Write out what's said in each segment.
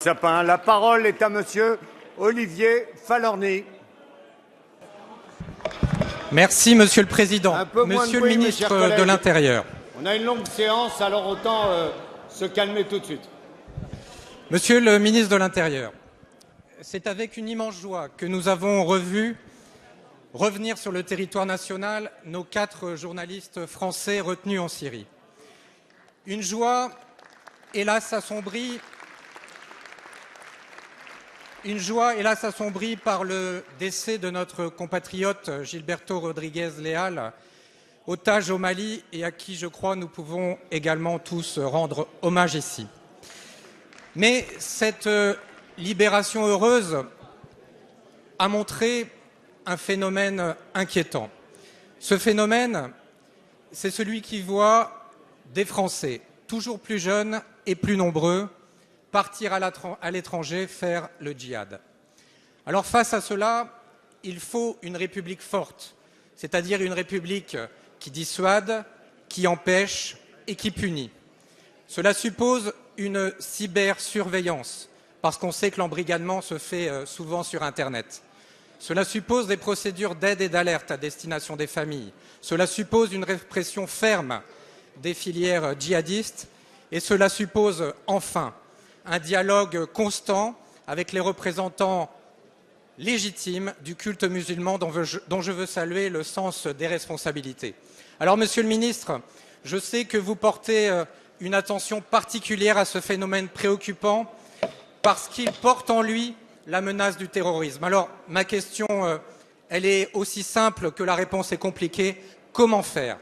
Sapin. La parole est à monsieur Olivier Falorni. Merci, Monsieur le Président. Monsieur Monsieur le ministre de l'Intérieur. On a une longue séance, alors autant se calmer tout de suite. Monsieur le ministre de l'Intérieur, c'est avec une immense joie que nous avons revenir sur le territoire national nos 4 journalistes français retenus en Syrie. Une joie, hélas, assombrie par le décès de notre compatriote Gilberto Rodriguez Leal, otage au Mali et à qui, je crois, nous pouvons également tous rendre hommage ici. Mais cette libération heureuse a montré un phénomène inquiétant. Ce phénomène, c'est celui qui voit des Français, toujours plus jeunes et plus nombreux, partir à l'étranger faire le djihad. Alors face à cela, il faut une République forte, c'est-à-dire une République qui dissuade, qui empêche et qui punit. Cela suppose une cybersurveillance, parce qu'on sait que l'embrigadement se fait souvent sur Internet. Cela suppose des procédures d'aide et d'alerte à destination des familles. Cela suppose une répression ferme des filières djihadistes et cela suppose enfin un dialogue constant avec les représentants légitimes du culte musulman dont je veux saluer le sens des responsabilités. Alors, Monsieur le Ministre, je sais que vous portez une attention particulière à ce phénomène préoccupant parce qu'il porte en lui la menace du terrorisme. Alors, ma question, elle est aussi simple que la réponse est compliquée. Comment faire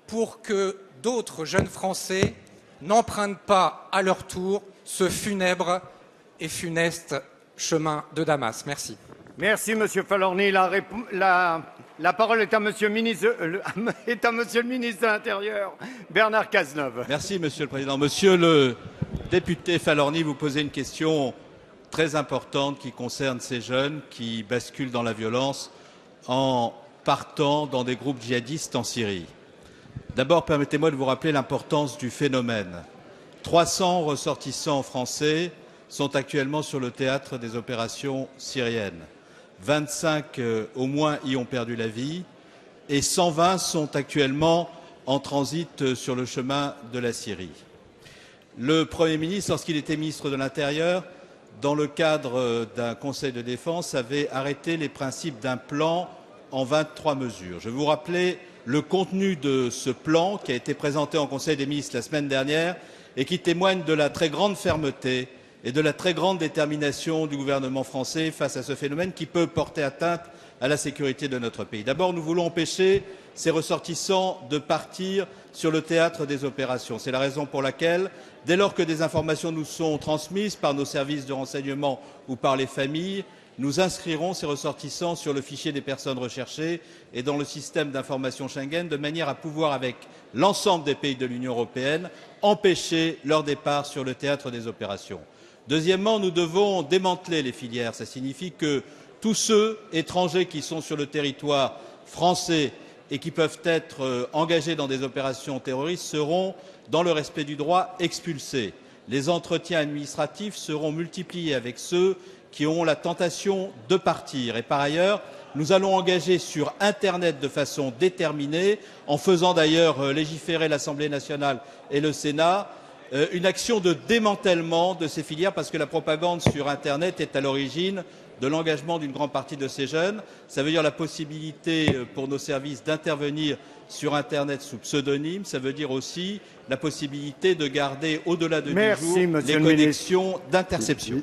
pour que d'autres jeunes Français n'empruntent pas à leur tour ce funèbre et funeste chemin de Damas? Merci. Merci, monsieur Falorni. La parole est à monsieur le ministre de l'Intérieur, Bernard Cazeneuve. Merci, monsieur le Président. Monsieur le député Falorni, vous posez une question très importante qui concerne ces jeunes qui basculent dans la violence en partant dans des groupes djihadistes en Syrie. D'abord, permettez-moi de vous rappeler l'importance du phénomène. 300 ressortissants français sont actuellement sur le théâtre des opérations syriennes. 25 au moins y ont perdu la vie et 120 sont actuellement en transit sur le chemin de la Syrie. Le Premier ministre, lorsqu'il était ministre de l'Intérieur, dans le cadre d'un conseil de défense, avait arrêté les principes d'un plan en 23 mesures. Je vais vous rappeler le contenu de ce plan qui a été présenté en conseil des ministres la semaine dernière et qui témoigne de la très grande fermeté et de la très grande détermination du gouvernement français face à ce phénomène qui peut porter atteinte à la sécurité de notre pays. D'abord, nous voulons empêcher ces ressortissants de partir sur le théâtre des opérations. C'est la raison pour laquelle, dès lors que des informations nous sont transmises par nos services de renseignement ou par les familles, nous inscrirons ces ressortissants sur le fichier des personnes recherchées et dans le système d'information Schengen, de manière à pouvoir, avec l'ensemble des pays de l'Union européenne, empêcher leur départ sur le théâtre des opérations. Deuxièmement, nous devons démanteler les filières. Ça signifie que tous ceux étrangers qui sont sur le territoire français et qui peuvent être engagés dans des opérations terroristes seront, dans le respect du droit, expulsés. Les entretiens administratifs seront multipliés avec ceux qui auront la tentation de partir. Et par ailleurs, nous allons engager sur Internet de façon déterminée, en faisant d'ailleurs légiférer l'Assemblée nationale et le Sénat, une action de démantèlement de ces filières parce que la propagande sur Internet est à l'origine de l'engagement d'une grande partie de ces jeunes. Ça veut dire la possibilité pour nos services d'intervenir sur Internet sous pseudonyme. Ça veut dire aussi la possibilité de garder au-delà de 10 jours les connexions d'interception.